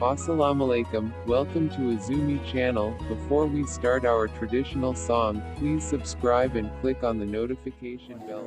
Assalamualaikum, welcome to Azumi channel. Before we start our traditional song, please subscribe and click on the notification bell.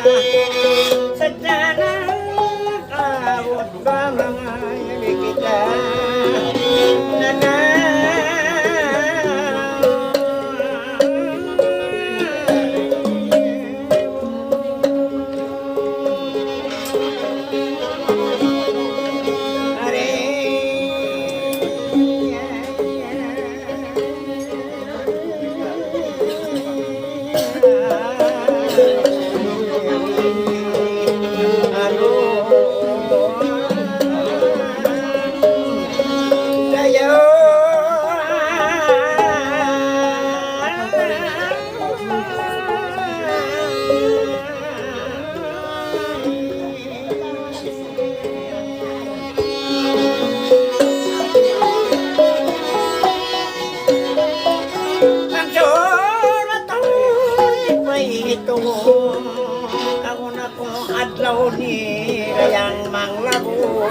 sadya ng kaawat ba mga ibig kita na ako na kung adlaw ni kayang manglabo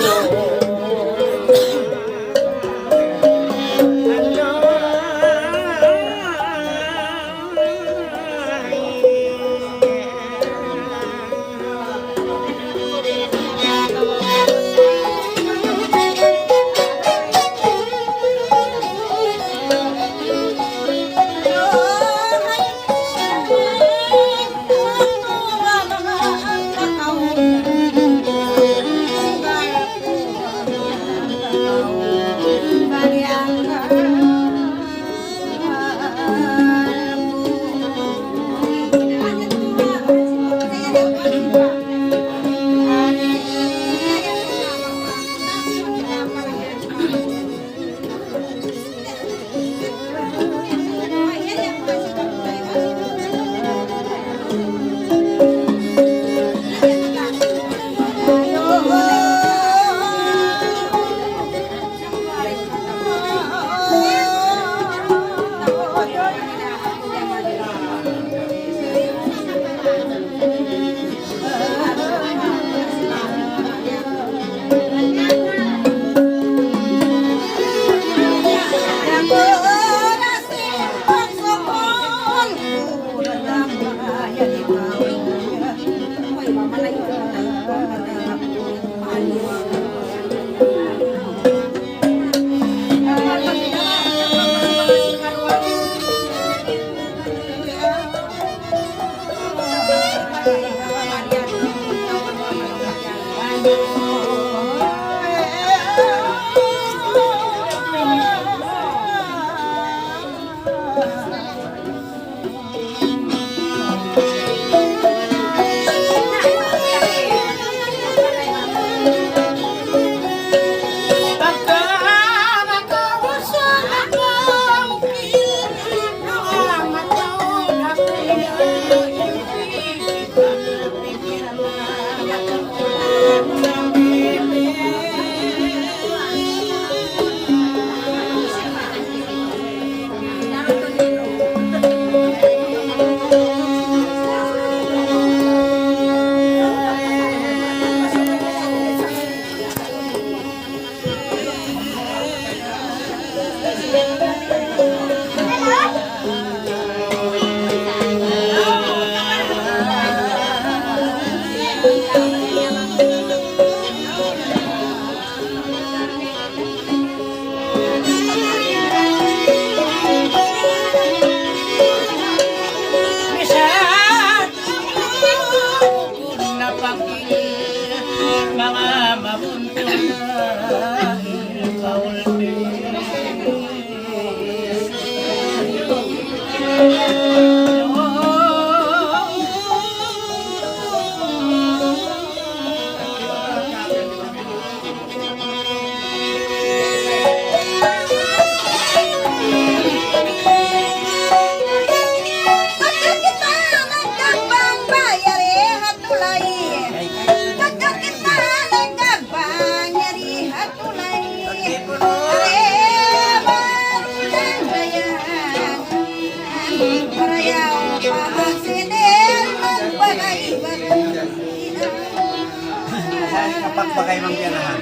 Kapag bagay mang piyanahan.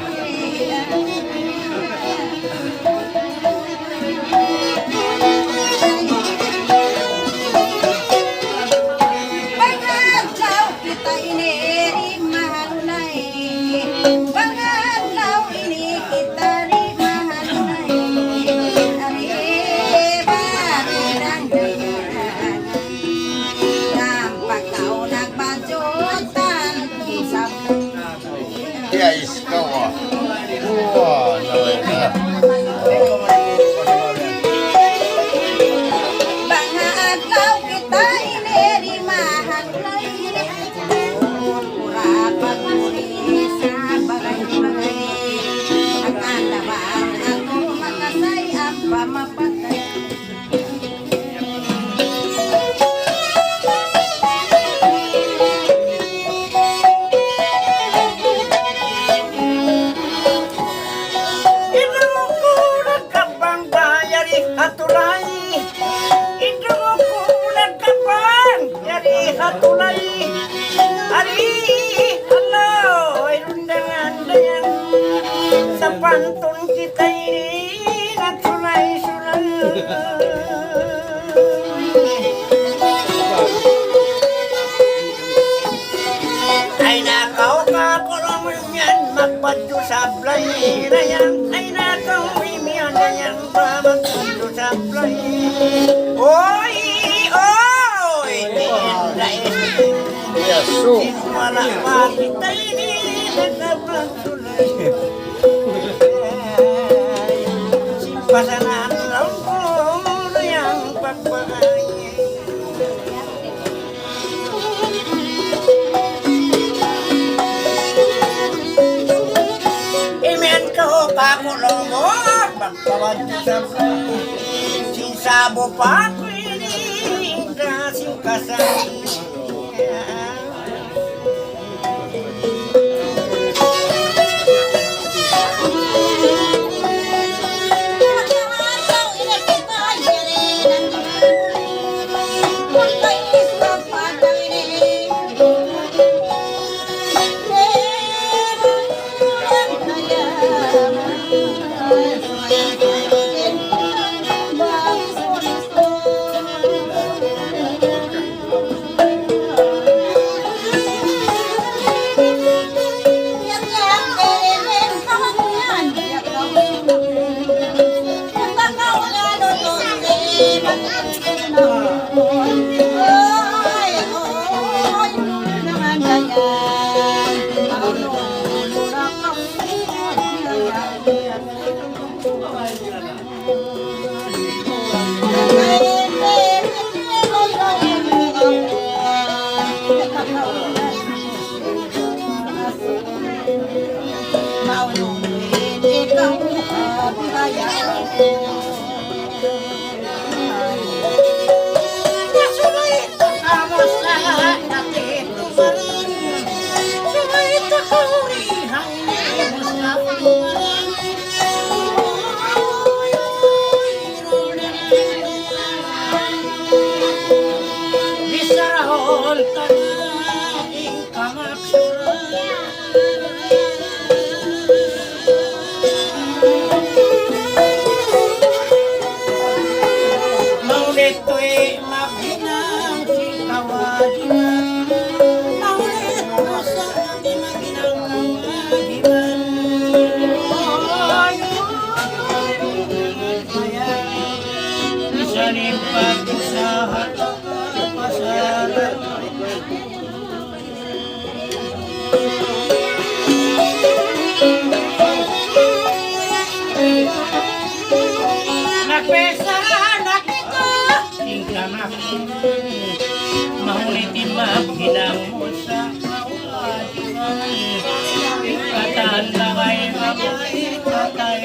Pagkatsaw kita'y Yes, ikaw ah. Wow, nawala. Bangadlaw kita ineri mahaglay Pura pagmuri sa bagay-bagay Ang alabang ako makasay ang pamapatay Inukulan ka bang bayari hatulay? Inukulan ka bang yari hatulay? Ari, hello, ay rundangan-dangan sa pantun kita'y natulay-sulay. Ay nakaw ka kulong yan, magpadyo sablay na yan. Ay nakaw imiyan na yan, magpadyo sablay. Oy, oy, tinday. Yes, so. Wala makita'y ni nagpagtulay. Simpasanan lang ko na yung pagbagay. Imen ko kakulong mo, pagkawad sa sinsabo pa ko ininda singkasay. Bangadlaw ineri mahaglay Pagkay isla patay Bisarahol tanahing kamaksuran. Maulito'y mabinang sikawajiman. Maulit mo sa ating maginang kawajiman. Isanin pag-usahan pasaran. Nagpesahan ako tingkanak mahulitin maghinang mo sa kawajiman. Ikatan langay ramay patay.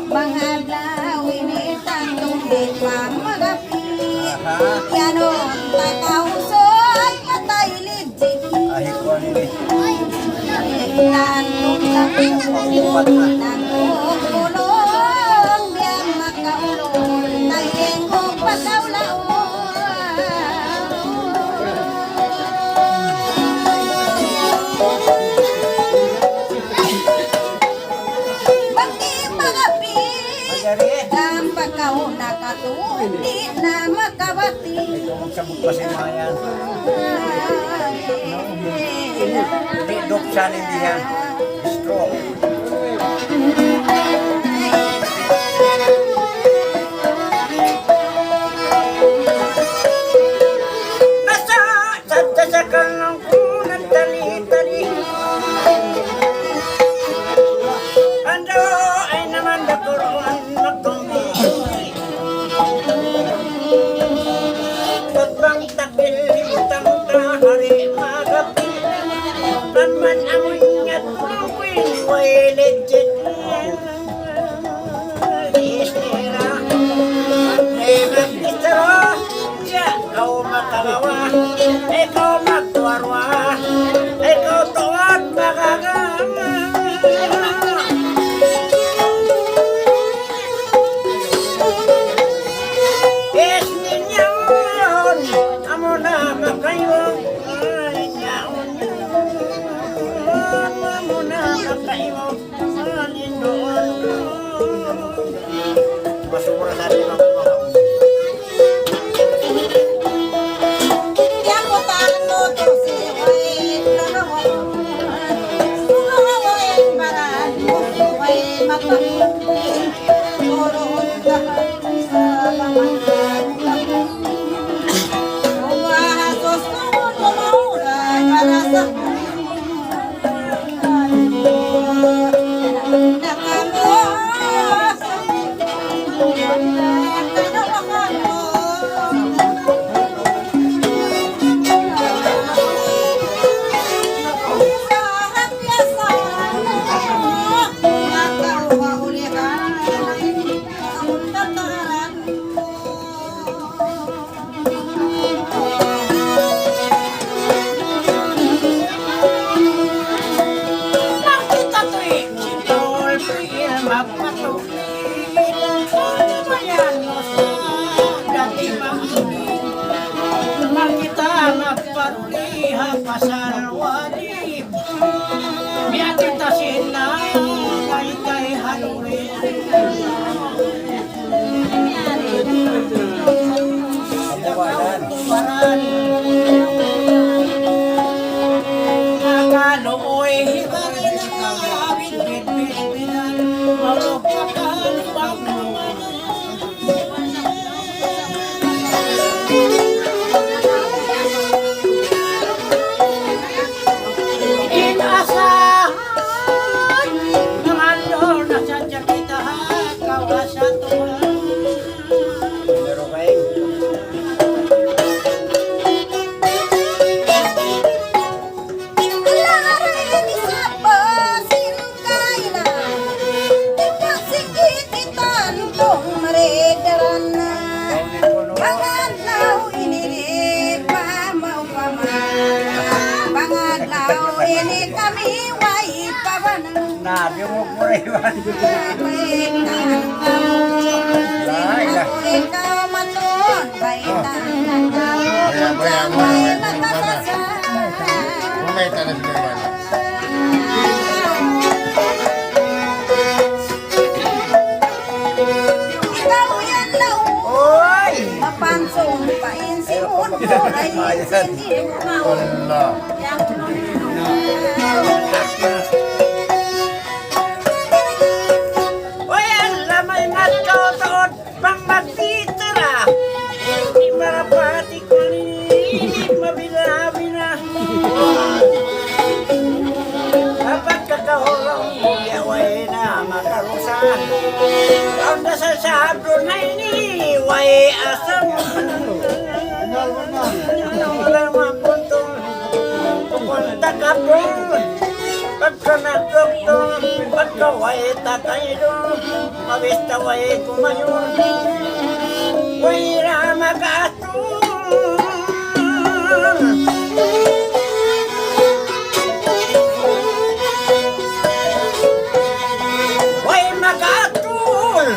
Bangadlaw initang tungkol pamagapi Yanon tatausoy patay legit Nagkukulong biyang makaulong Nahingkong pagkaulaon Pagdi magapi ang pagkaw nakatuon di na makabati. Sabog pa si mga yan. Hindi, duksan hindi yan. Stroke. Nasa sadsasakan ng kunang tali-tali. Ando ay naman nakuroon magtumbi. Pagbang takil hintang tahari magabi. Tanman amoy ngat mawin way legit. Isnira magistro siya kau makawawa. Ikaw magtuwarwa. Ikaw tuwad magagama. Es ninyaon amo na makaywang ay nyaon amo na makaywang alinoon masura sa atin ang Yang utano to si way lalawan. Sumaway baran mo way makamutin. Turon lahat sa pamangan lakong. Umahasos mo tumauray para sa Makita to'y sitol piil magpatuloy. Ano ba yan mo sa dati makita magparuliha pasarwalip. Biyatita sila kay halurin. Paran nakalooy hibarin ang kawin bit-bit-bitan marog kakalubang inasahan ng andor na sadya kita kawasa tuwan. Pero kayo ini kami way pabanang na di mo kurewan. ikaw maton baitang May tanas na naman. ikaw yan law Oy! mapansong pain si Mundo ay hindi mo Allah. Oy, alam ay matotoo pang magtitira. Di marapati ko linig, mabilabi na. Kapag kakahulong yaway na makarusan. Ang nasa sabro na iniway asam. Wala mapuntong pupunta ka po. Pagka nagdoktor, pagka way tatay doon, mabista way kumayon. Way ramagaton. Way magaton.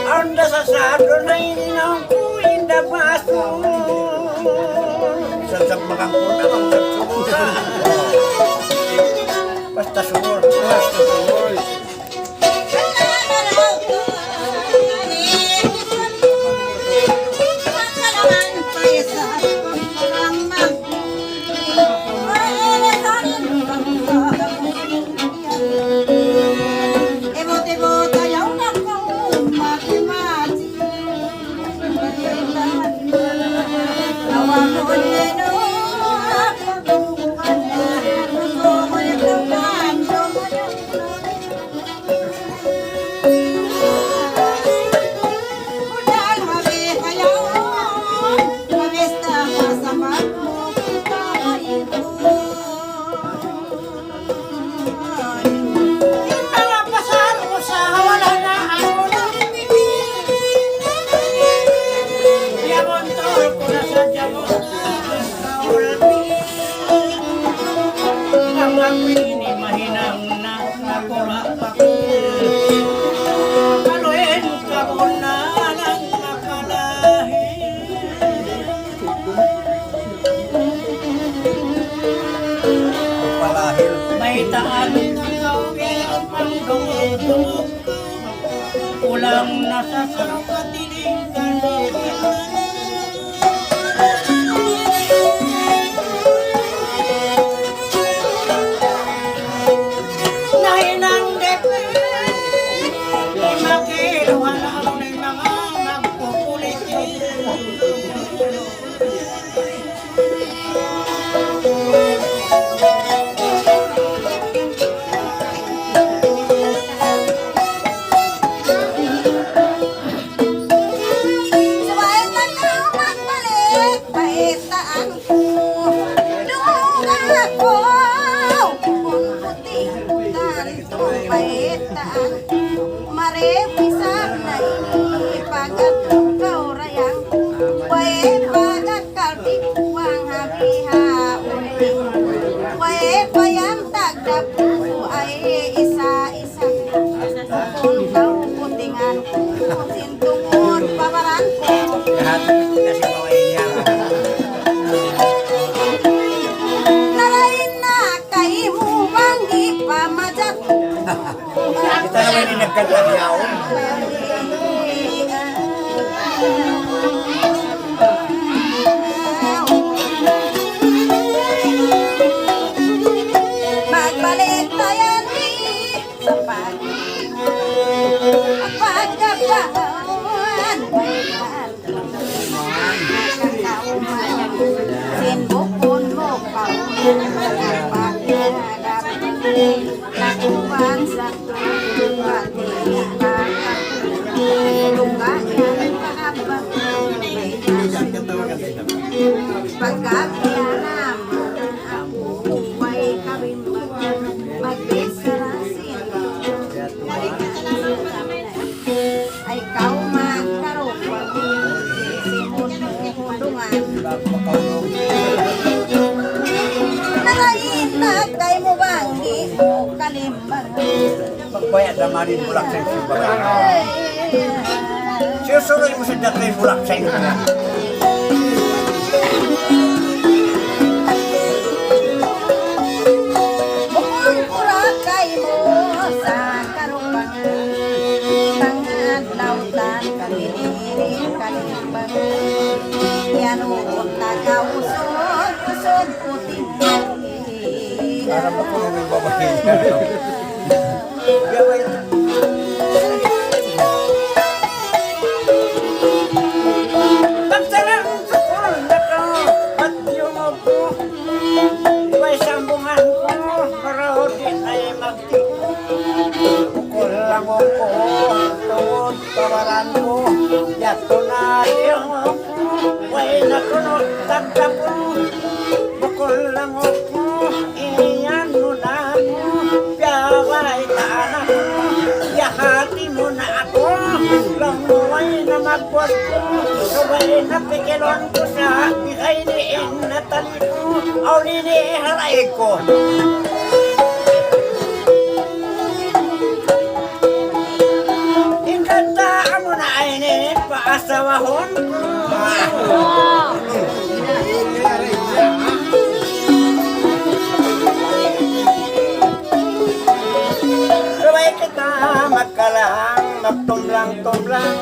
Ang nasasado na ininang kuin na baso. Sasab makangkuna, ang satsura. Basta sumur. Basta sumur. Dahil ng lawin ang pandong-dong, ulang nasa sarapatiling galing. Nahinang depre, di makiluhan ang mga magpupulitin. Sabay na magbalik, baitaan ko. Lugar ako, kung puti, ganito baitaan. Maripisang na inipagat ikaw rayang. Bae pagat kalbi kuwang habiha uling. Bae payam tagdap ko ay isa-isa. Kung kau putingan ko, sintungod pabaran ko. Lahat na si Maway niya. Narain na kay mo banggi pamajat. Kita naman yung nagkagagyaw. Magbalik tayo ni sa pagkakawan. Sinbukon mo paunin pagkagap. Nakuhan sa tuwati lungayan kahapag pagkakialam ako may kawimbag magbisarasin ay kau magkaroon simon mo dungan narain na kay mo banggi o kalimbag Pagbayad naman din bulak sa yung baga. Susunod mo sa datay bulak sa iyo. bukod pura kay mo sa karupangan tangad lautan kalinirin kalimbag yan uot na kausod usod puting Para pa kung may babae. Gawin. Pagsalang sukul na ka, at yung ako, may sambungan ko, para din ay magtiko. Bukol lang ako, tungod kawaran ko, yato na yung ako, may nakunod tagtap ko. Bukol lang ako, iyan mo na ako, piyaway taan ako, yahati mo na ako, languway na magbuhat ko, sabay na pikilon ko sa bigay diin na tali ko, aw ninihalay ko. Ikata mo na ay paasawahon ko. Sabay kita magkalang, magtumlang-tumlang,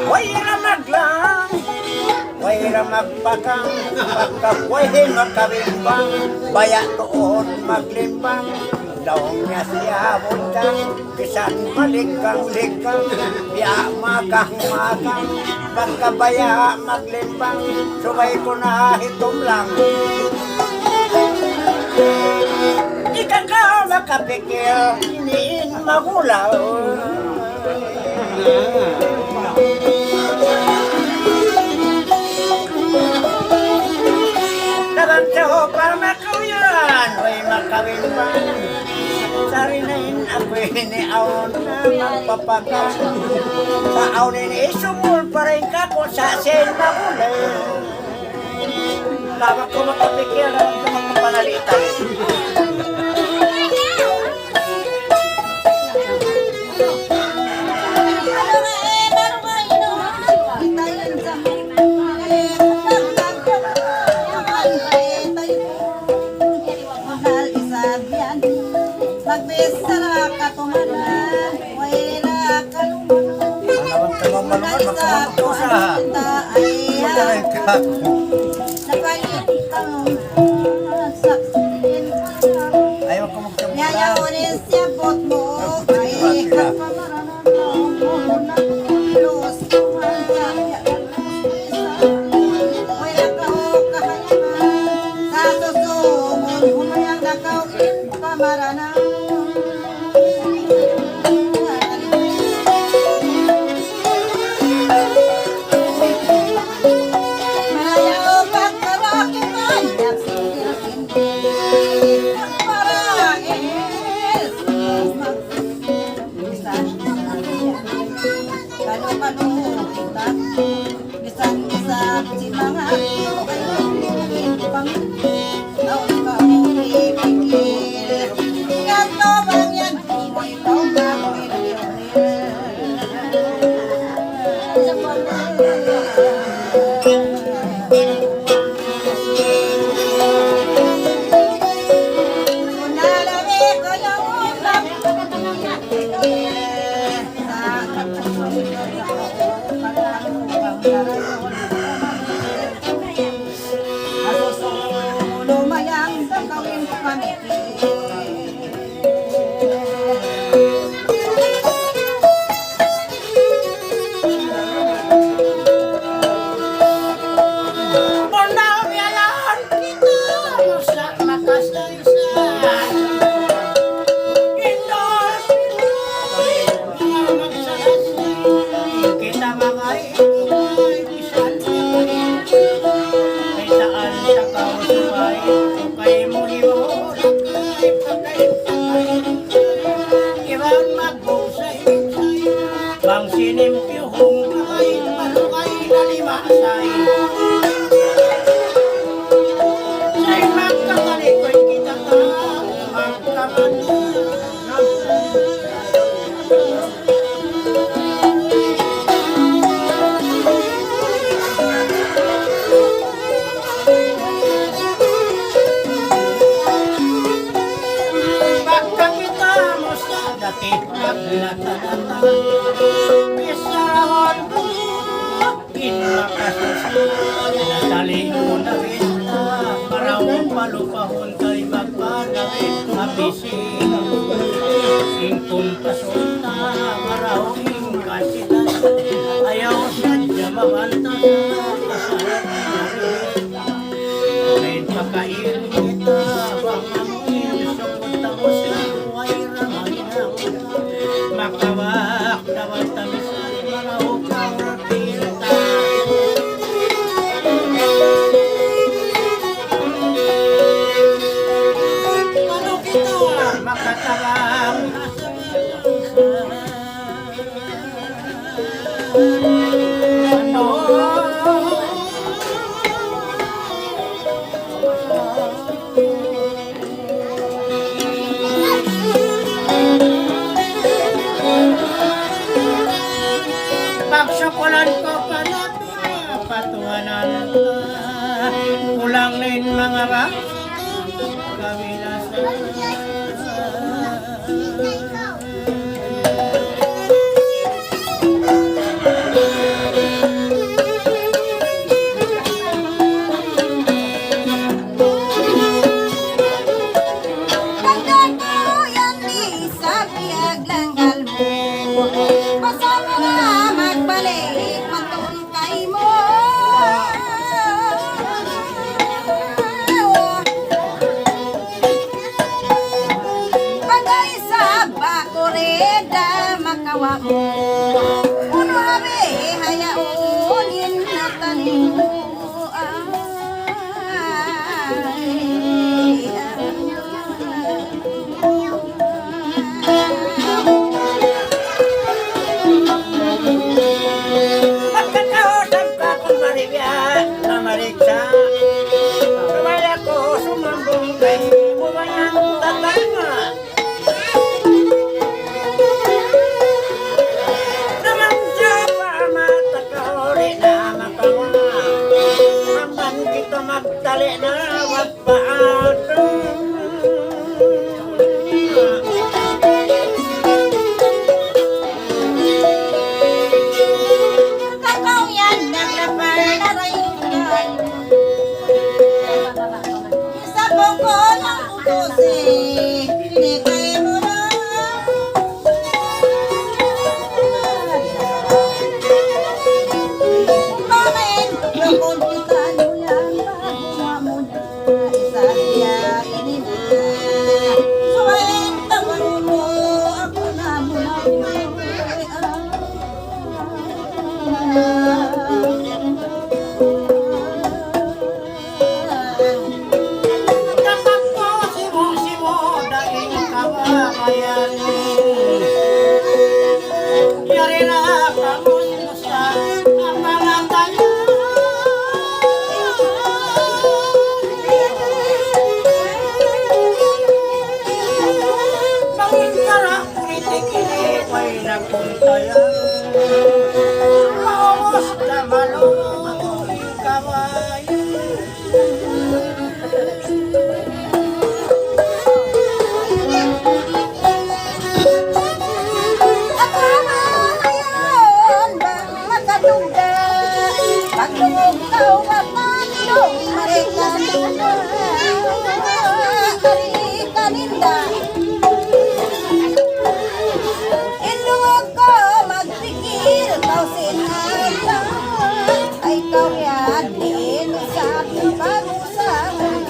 way ramaglang, way ramagpakang, pagkapoy magkabimbang, baya tuon maglimbang, daong niya siya bundang, bisan malikang-likang, biya makang-makang, pagkabaya maglimbang, sabay ko na hitumlang. Ika ka makapikil, iniin magulaw. Dagang tao para makawiyan, way makawimbang. Sarinain ako'y niaon na magpapakan. Sa awnin isumul pa rin ka kung sa sin magulay. Lawak ko makapikil, lawak ko makapanalitan. Mahal isabihan sa pagkita ay Magaling ka. napalitang saksin. Ayaw ko magsabutan. Yayaunin siya bot mo ay kapamaran mo na los Oy nakaw kahayaman sa susumon humayang nakaw pamaranan. Malayaw pagkarakitan at sindi para es magbisan kanu-kanu kita bisan-bisan si mga ay pang pikir ngato bang yan mo ikaw lumayang gagawin pamikir. Bang sinimpyo hong ay malukay na limasay. Say magkakalikoy kita ka, magkamanan. Pagkakita mo sa dati naglatanata, pisahon mo inmakasusunod talingon na kita parawang palupahon kay magpanawin apising singkong kasunta marawing kasitas ayaw sadya mabanta sa kahit pagkain kita pangamuin sukot tapos na buhay ramay na makawak dapat tamisan marawang kapilta. Ano kita makatarang nasa pagsukulan ko pala patuwanan kulang rin mga kawilasan. Uno habe hayaunin na tanim Pagkakausap ka kung maribya na mariksa sumaya ko sumambong kay bumayang tatama. Magtali na wagpaatong sa malong kaway. Ayaw bang makatunggan pagtungog kau kapandong kaninda Ilungog ko magpikir kau sinata ay kau yan din sa pag-usapan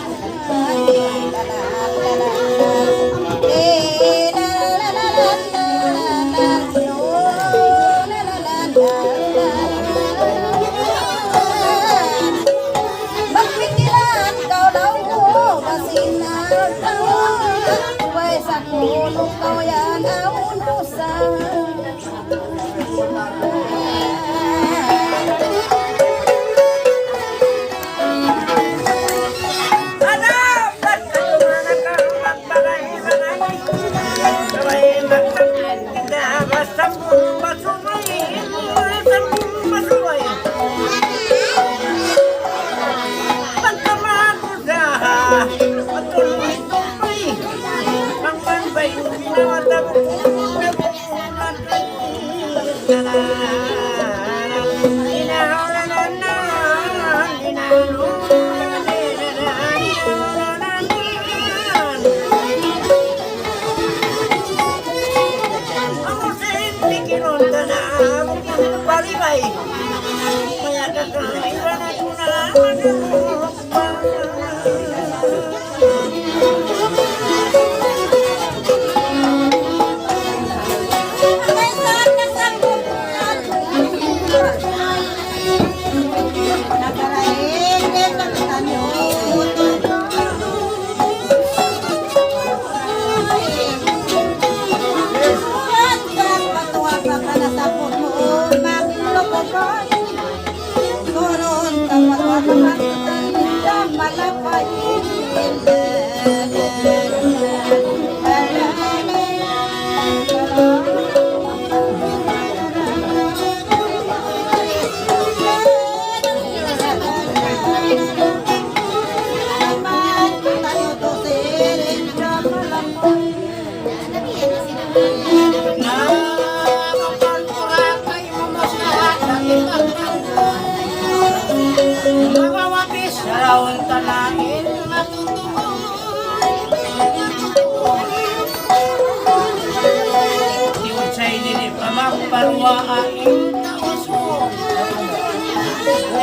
Magpikiran kau daw masinata Pwes ako nung kau yan aun usahan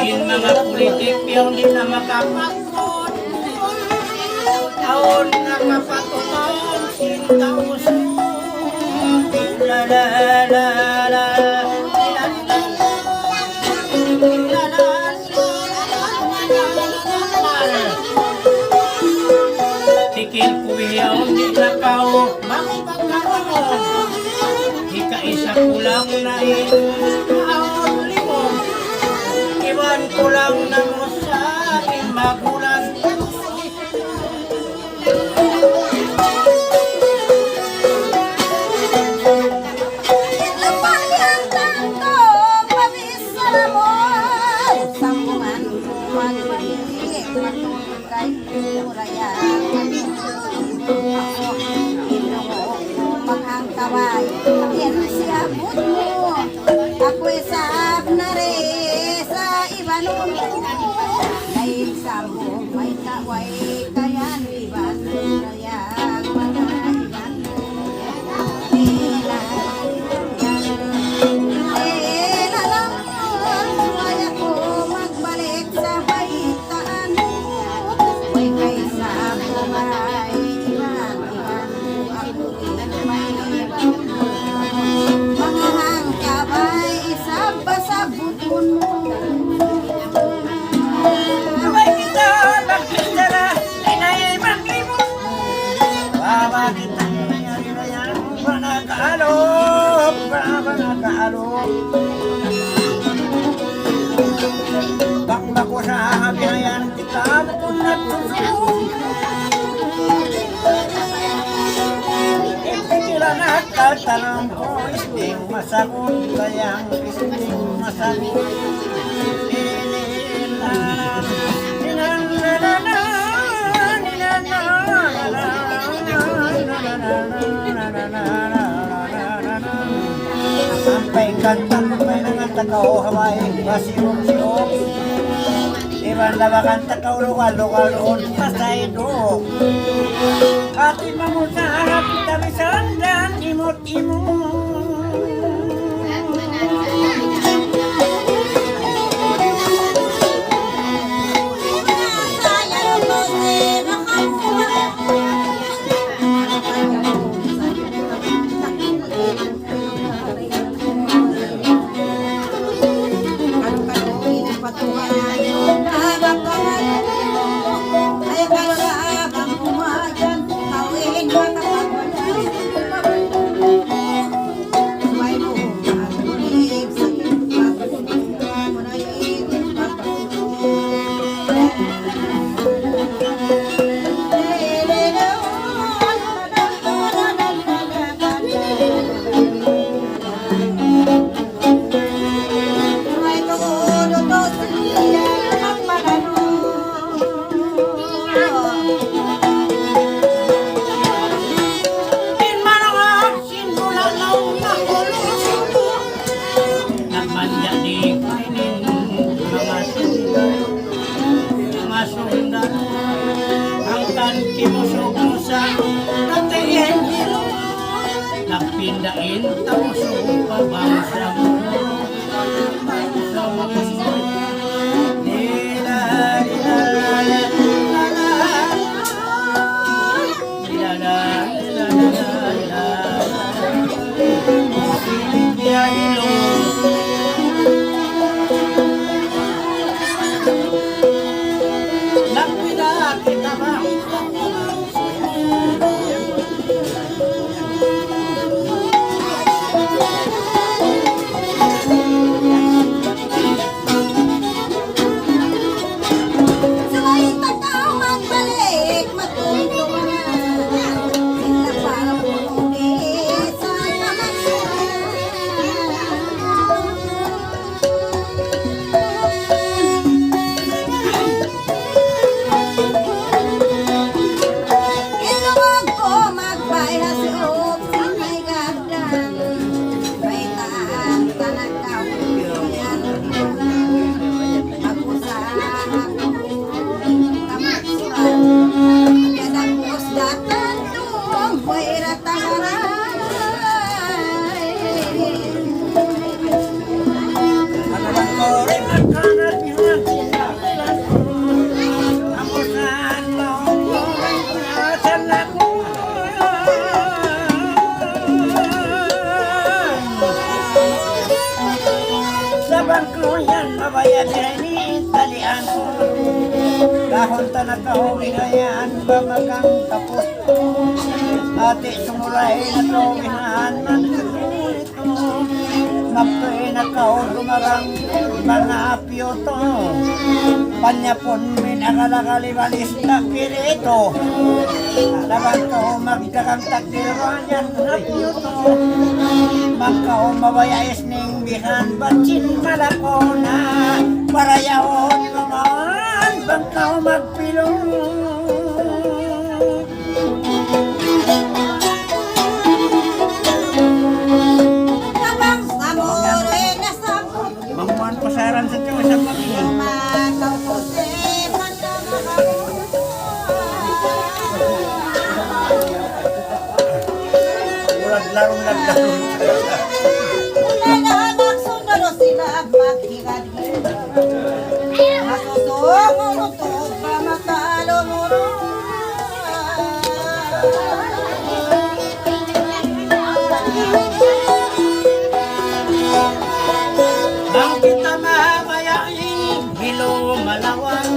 Yung mga politik yung di na makapagod taon nakapatunan sintaos la la la la tikil kuyaw di na kao makapagkaroon ika-isa kulang na aon limon iwan kulang na mo sa aking magulang Ako'y sab na rin sa iba nung dahil sa mo may kaway kaya iban kaya mga iban lang ay ako magbalik sa baitaan may kaysa mo may iban ako may iban mga hangkabay sabasabot mo Sabay kita magpindara inay maglimot baba kita nangyari-rayang panakaalop bakbak ko sa habihayan kita matunat susung ipigilan at katarang ko isting masakot kayang isting sumasabi. Sampai kantang may nangan takaw haway basirong-sirong iban labakan takaw lokal-lokal on pasay do ati mamuta harap tabisan dan imot-imot Napindain tamo sa pabangsa mo bangsa mo nila dahon tanakaw binayaan ba magang tapos ati sumulay na kawihan man ito magpay nakaw dumarang mga apyo to panyapon min akalakalibalis na pirito laban ko magdakang takdirwanyan apyo to magkaw mabayais ning bihan bacin malako na parayawon naman bangkaw magpilong Abang samore na sabot mamuan pasaran sa tiyo sa pagkain mataw ko se ulag larong Wala na magsunod sila maghirad-hirad masusong to pa matalo mo ang kita mabayain hilo malawang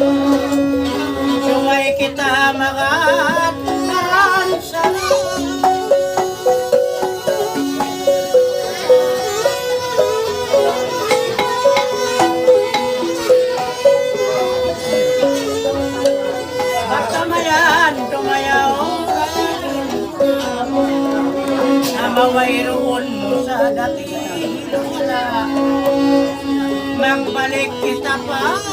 sungay kita magat naran sa Batamayan tumayaw na mawayroon mo sa dati wala Balik kita pa